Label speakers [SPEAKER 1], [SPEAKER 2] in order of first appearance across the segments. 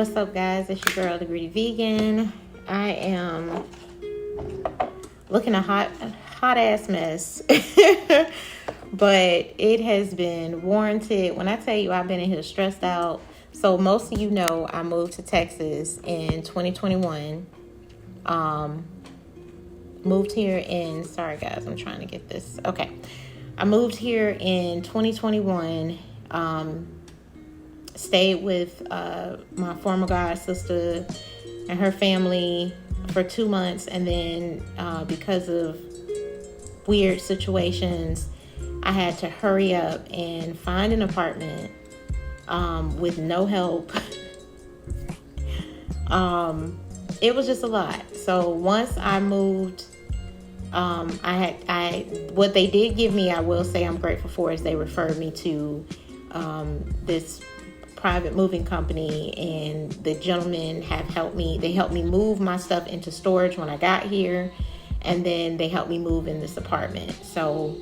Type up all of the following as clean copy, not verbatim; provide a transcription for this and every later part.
[SPEAKER 1] what's up, guys? It's your girl, the Greedy Vegan. I am looking a hot ass mess, but it has been warranted. When I tell you I've been in here stressed out, so most of you know I moved to Texas in 2021. Moved here in, sorry guys, I'm trying to get this. Okay, I moved here in 2021. Stayed with my former god sister and her family for 2 months, and then because of weird situations, I had to hurry up and find an apartment with no help. It was just a lot. So once I moved, what they did give me, I will say I'm grateful for, is they referred me to this private moving company, and the gentlemen have helped me. They helped me move my stuff into storage when I got here, and then they helped me move in this apartment. So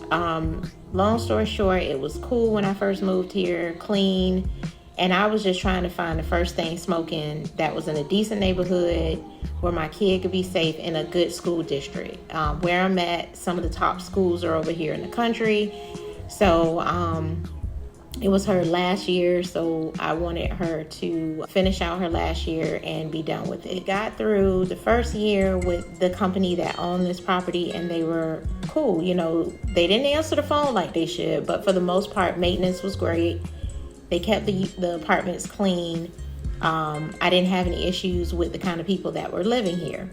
[SPEAKER 1] long story short, it was cool when I first moved here, clean, and I was just trying to find the first thing smoking that was in a decent neighborhood where my kid could be safe, in a good school district. Where I'm at, some of the top schools are over here in the country. So it was her last year, so I wanted her to finish out her last year and be done with it. Got through the first year with the company that owned this property, and they were cool. You know, they didn't answer the phone like they should, but for the most part, maintenance was great. They kept the apartments clean. I didn't have any issues with the kind of people that were living here.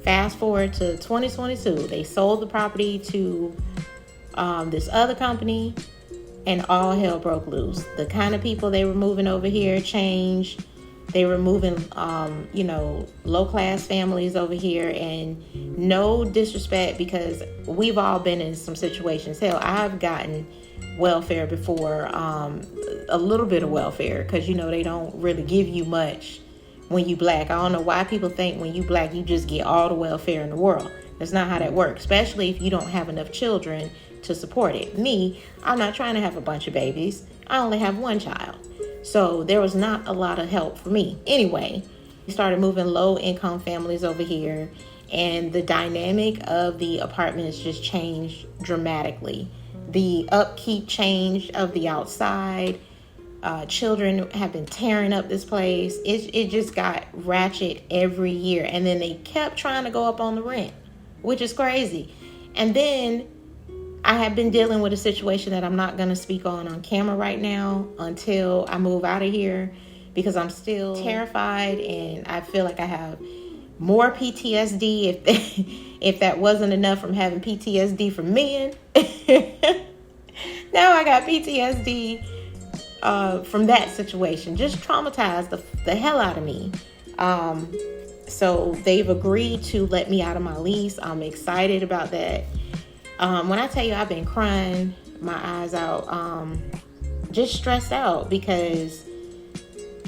[SPEAKER 1] Fast forward to 2022, they sold the property to this other company, and all hell broke loose. The kind of people they were moving over here changed. They were moving, low-class families over here, and no disrespect, because we've all been in some situations. Hell, I've gotten welfare before, a little bit of welfare, because, they don't really give you much when you black. I don't know why people think when you black, you just get all the welfare in the world. That's not how that works, especially if you don't have enough children to support it. Me, I'm not trying to have a bunch of babies. I only have one child. So there was not a lot of help for me. Anyway, we started moving low-income families over here, and the dynamic of the apartments just changed dramatically. The upkeep changed of the outside. Children have been tearing up this place. It just got ratchet every year. And then they kept trying to go up on the rent, which is crazy. And then I have been dealing with a situation that I'm not going to speak on camera right now until I move out of here, because I'm still terrified, and I feel like I have more PTSD if that wasn't enough from having PTSD from men. Now I got PTSD from that situation. Just traumatized the hell out of me. So they've agreed to let me out of my lease. I'm excited about that. When I tell you I've been crying my eyes out, just stressed out, because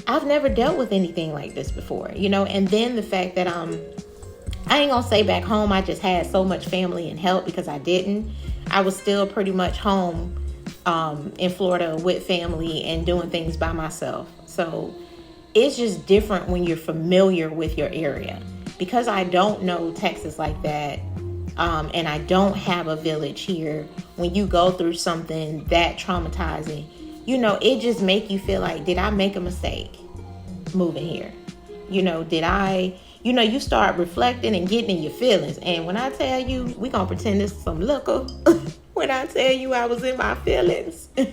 [SPEAKER 1] I've never dealt with anything like this before, and then the fact that I ain't gonna say back home I just had so much family and help, because I didn't. I was still pretty much home in Florida with family and doing things by myself. So it's just different when you're familiar with your area. Because I don't know Texas like that, and I don't have a village here. When you go through something that traumatizing, it just make you feel like, did I make a mistake moving here? Did I, you start reflecting and getting in your feelings. And when I tell you, we gonna pretend this is some liquor. When I tell you I was in my feelings. Cue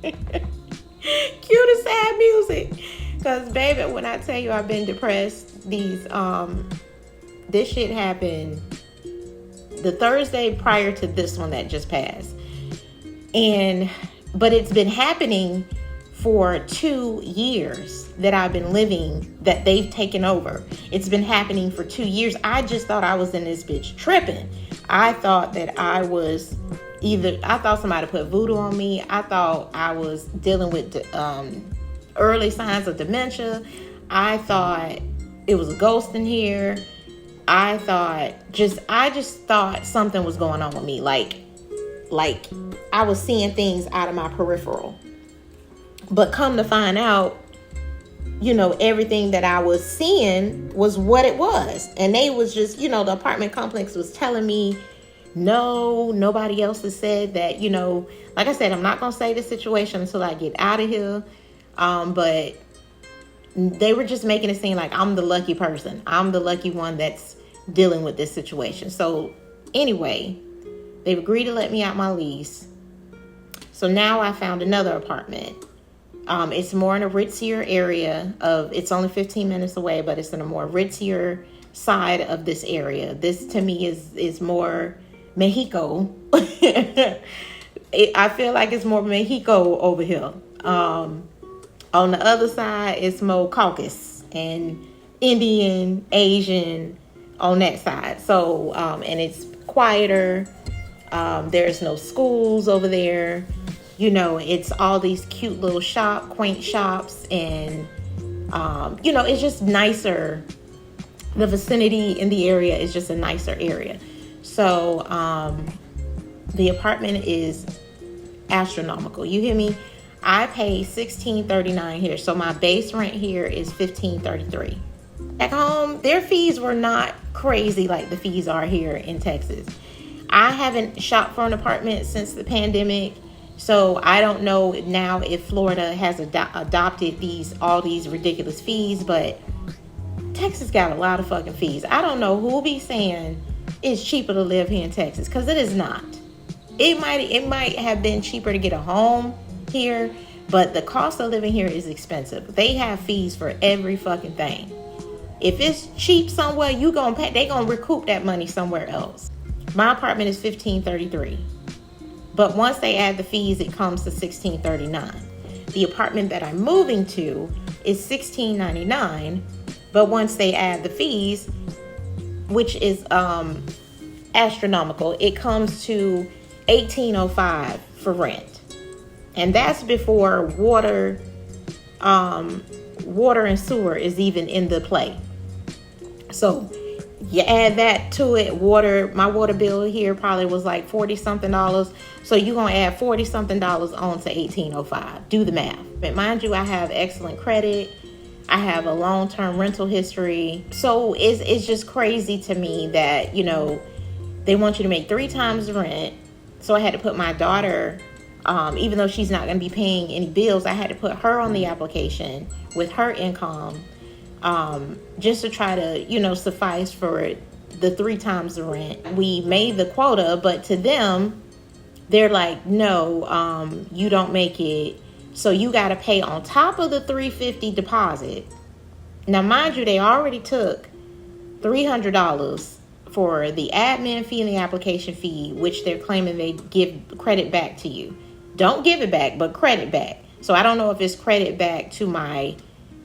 [SPEAKER 1] the sad music. Because baby, when I tell you I've been depressed, this shit happened the Thursday prior to this one that just passed. But it's been happening for 2 years that I've been living, that they've taken over. It's been happening for 2 years. I just thought I was in this bitch tripping. I thought that I thought somebody put voodoo on me. I thought I was dealing with early signs of dementia. I thought it was a ghost in here. I just thought something was going on with me. Like I was seeing things out of my peripheral. But come to find out, everything that I was seeing was what it was. And they was just, the apartment complex was telling me, no, nobody else has said that, like I said, I'm not going to say the situation until I get out of here. But they were just making it seem like I'm the lucky person. I'm the lucky one that's dealing with this situation. So anyway, they've agreed to let me out my lease. So now I found another apartment. It's more in a ritzier area it's only 15 minutes away, but it's in a more ritzier side of this area. This to me is more Mexico. I feel like it's more Mexico over here. On the other side, it's more Caucasus and Indian, Asian on that side. So, and it's quieter. There's no schools over there. It's all these cute little quaint shops. And, it's just nicer. The vicinity in the area is just a nicer area. So, the apartment is astronomical. You hear me? I pay $16.39 here. So my base rent here is $15.33. Back home, their fees were not crazy like the fees are here in Texas. I haven't shopped for an apartment since the pandemic, so I don't know now if Florida has adopted all these ridiculous fees, but Texas got a lot of fucking fees. I don't know who will be saying it's cheaper to live here in Texas, because it is not. It might have been cheaper to get a home here, but the cost of living here is expensive. They have fees for every fucking thing. If it's cheap somewhere, they gonna recoup that money somewhere else. My apartment is $15.33, but once they add the fees, it comes to $16.39. The apartment that I'm moving to is $16.99, but once they add the fees, which is astronomical, it comes to $18.05 for rent. And that's before water and sewer is even in the play. So you add that to it. My water bill here probably was like $40 something. So you're going to add $40 something on to $18.05. Do the math. But mind you, I have excellent credit. I have a long-term rental history. So it's just crazy to me that, they want you to make 3 times the rent. So I had to put my daughter, even though she's not going to be paying any bills, I had to put her on the application with her income, just to try to, suffice for the 3 times the rent. We made the quota, but to them, they're like, no, you don't make it. So you got to pay on top of the $350 deposit. Now, mind you, they already took $300 for the admin fee and the application fee, which they're claiming they give credit back to you. Don't give it back, but credit back. So I don't know if it's credit back to my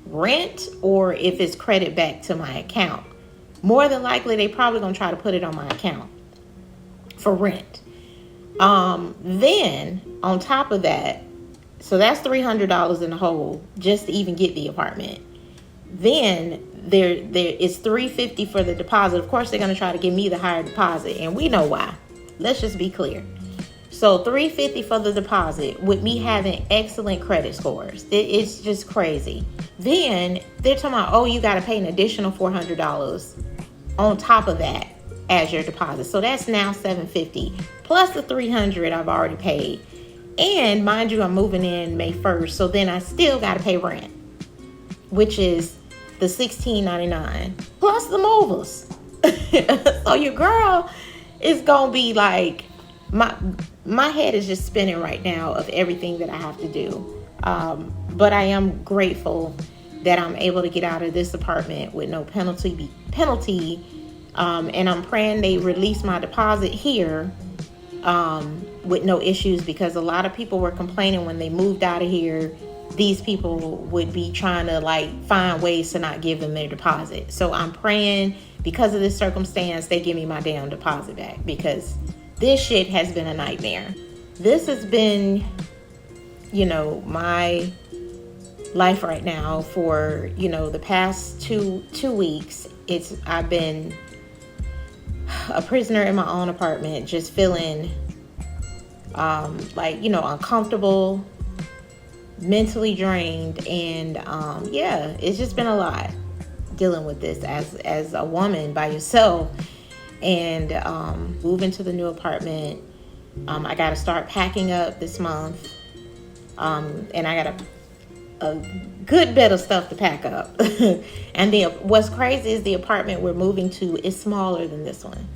[SPEAKER 1] rent or if it's credit back to my account. More than likely, they probably going to try to put it on my account for rent. Then on top of that, so that's $300 in the hole just to even get the apartment. Then there is $350 for the deposit. Of course, they're going to try to give me the higher deposit, and we know why. Let's just be clear. So $350 for the deposit with me having excellent credit scores. It's just crazy. Then they're talking about, oh, you got to pay an additional $400 on top of that as your deposit. So that's now $750 plus the $300 I've already paid. And mind you, I'm moving in May 1st. So then I still got to pay rent, which is the $16.99 plus the movers. So your girl is going to be like, my head is just spinning right now of everything that I have to do. But I am grateful that I'm able to get out of this apartment with no penalty. And I'm praying they release my deposit here with no issues, because a lot of people were complaining when they moved out of here. These people would be trying to find ways to not give them their deposit. So I'm praying because of this circumstance, they give me my damn deposit back, because this shit has been a nightmare. This has been, my life right now for, the past two weeks. I've been a prisoner in my own apartment, just feeling uncomfortable, mentally drained, and yeah, it's just been a lot dealing with this as a woman by yourself. And moving to the new apartment, I got to start packing up this month, and I got a good bit of stuff to pack up. And then what's crazy is the apartment we're moving to is smaller than this one.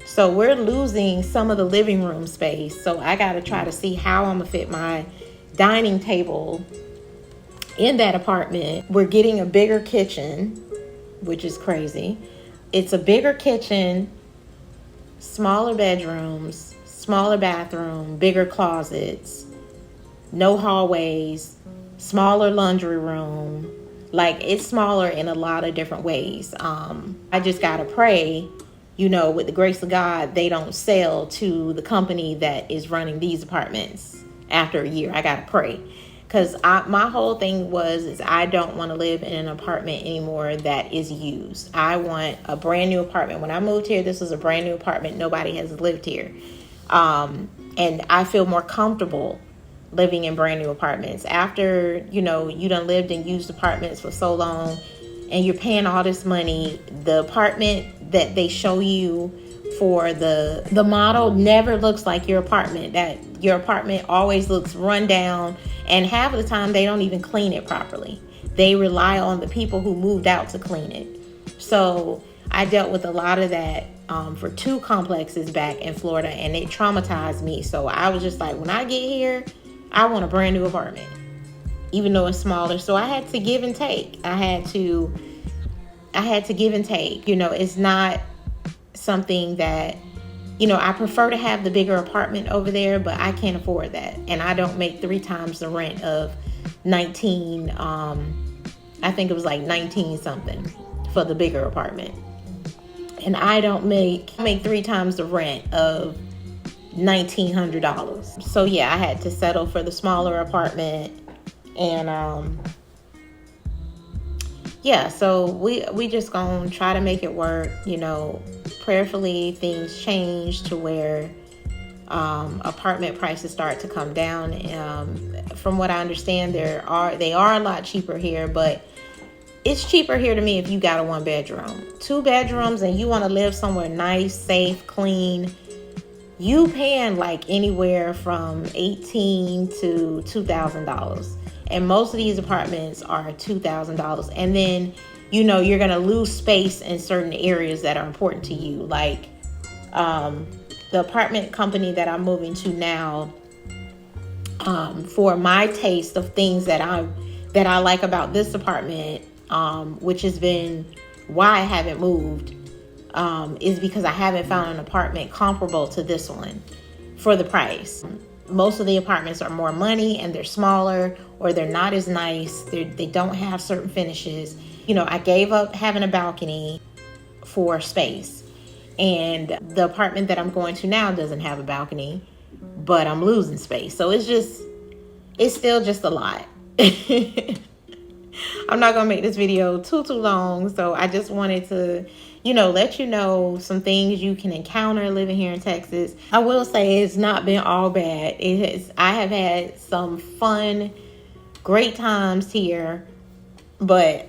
[SPEAKER 1] So we're losing some of the living room space. So I got to try to see how I'm going to fit my dining table in that apartment. We're getting a bigger kitchen, which is crazy. It's a bigger kitchen, smaller bedrooms, smaller bathroom, bigger closets, no hallways, smaller laundry room. Like, it's smaller in a lot of different ways. I just got to pray, with the grace of God, they don't sell to the company that is running these apartments after a year. I got to pray. Because my whole thing is I don't want to live in an apartment anymore that is used. I want a brand new apartment. When I moved here, this was a brand new apartment. Nobody has lived here. And I feel more comfortable living in brand new apartments. After, you done lived in used apartments for so long and you're paying all this money, the apartment that they show you for the model never looks like your apartment. That your apartment always looks run down, and half of the time they don't even clean it properly. They rely on the people who moved out to clean it. So I dealt with a lot of that for 2 complexes back in Florida, and it traumatized me. So I was just like, when I get here, I want a brand new apartment, even though it's smaller. So I had to give and take. I had to give and take. It's not something that, I prefer to have the bigger apartment over there, but I can't afford that. And I don't make 3 times the rent of 19, I think it was like 19 something for the bigger apartment. And I make 3 times the rent of $1,900. So yeah, I had to settle for the smaller apartment. And yeah, so we just gonna try to make it work. Prayerfully things change to where apartment prices start to come down. From what I understand, they are a lot cheaper here, but it's cheaper here to me if you got a 1 bedroom. 2 bedrooms and you want to live somewhere nice, safe, clean, you paying like anywhere from $1,800 to $2,000. And most of these apartments are $2,000. And then, you're going to lose space in certain areas that are important to you. Like the apartment company that I'm moving to now, for my taste of things that I like about this apartment, which has been why I haven't moved, is because I haven't found an apartment comparable to this one for the price. Most of the apartments are more money and they're smaller, or they're not as nice. They don't have certain finishes. I gave up having a balcony for space, and the apartment that I'm going to now doesn't have a balcony, but I'm losing space. So it's still just a lot. I'm not going to make this video too long. So I just wanted to, let you know some things you can encounter living here in Texas. I will say it's not been all bad. I have had some fun, great times here, but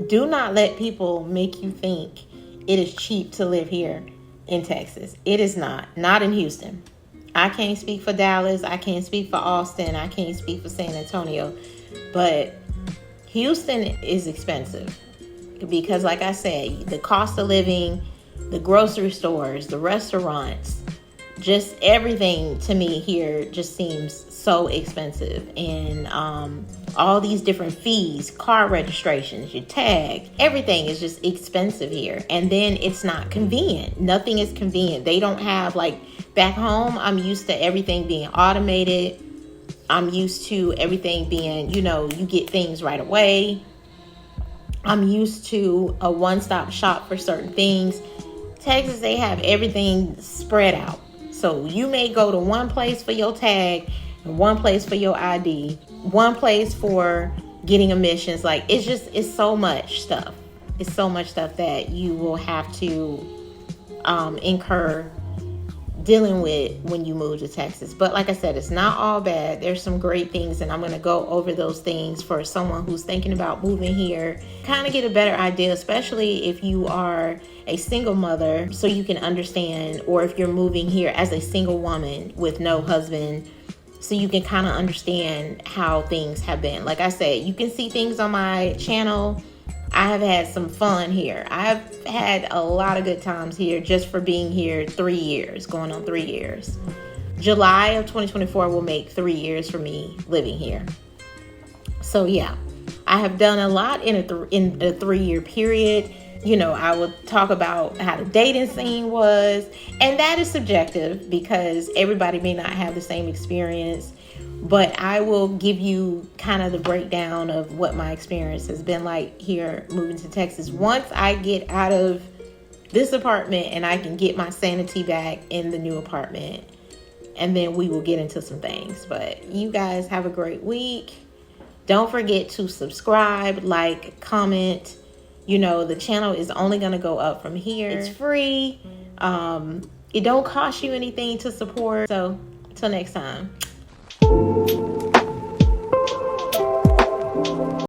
[SPEAKER 1] do not let people make you think it is cheap to live here in Texas. It is not in Houston. I can't speak for Dallas. I can't speak for Austin. I can't speak for San Antonio, but Houston is expensive because, like I said, the cost of living, the grocery stores, the restaurants, just everything to me here just seems so expensive. And all these different fees, car registrations, your tag, everything is just expensive here. And then it's not convenient. Nothing is convenient. They don't have, like, back home, I'm used to everything being automated. I'm used to everything being, you get things right away. I'm used to a one-stop shop for certain things. Texas, they have everything spread out. So you may go to one place for your tag, and one place for your ID, one place for getting emissions. Like, it's so much stuff. It's so much stuff that you will have to incur dealing with when you move to Texas. But like I said, it's not all bad. There's some great things, and I'm going to go over those things for someone who's thinking about moving here. Kind of get a better idea, especially if you are a single mother, so you can understand, or if you're moving here as a single woman with no husband, so you can kind of understand how things have been. Like I said, you can see things on my channel. I have had some fun here. I've had a lot of good times here just for being here 3 years, going on 3 years. July of 2024 will make 3 years for me living here. So yeah, I have done a lot in a 3-year period. You know, I will talk about how the dating scene was, and that is subjective because everybody may not have the same experience. But I will give you kind of the breakdown of what my experience has been like here moving to Texas. Once I get out of this apartment and I can get my sanity back in the new apartment, and then we will get into some things. But you guys have a great week. Don't forget to subscribe, like, comment. You know, the channel is only going to go up from here. It's free. It don't cost you anything to support. So until next time.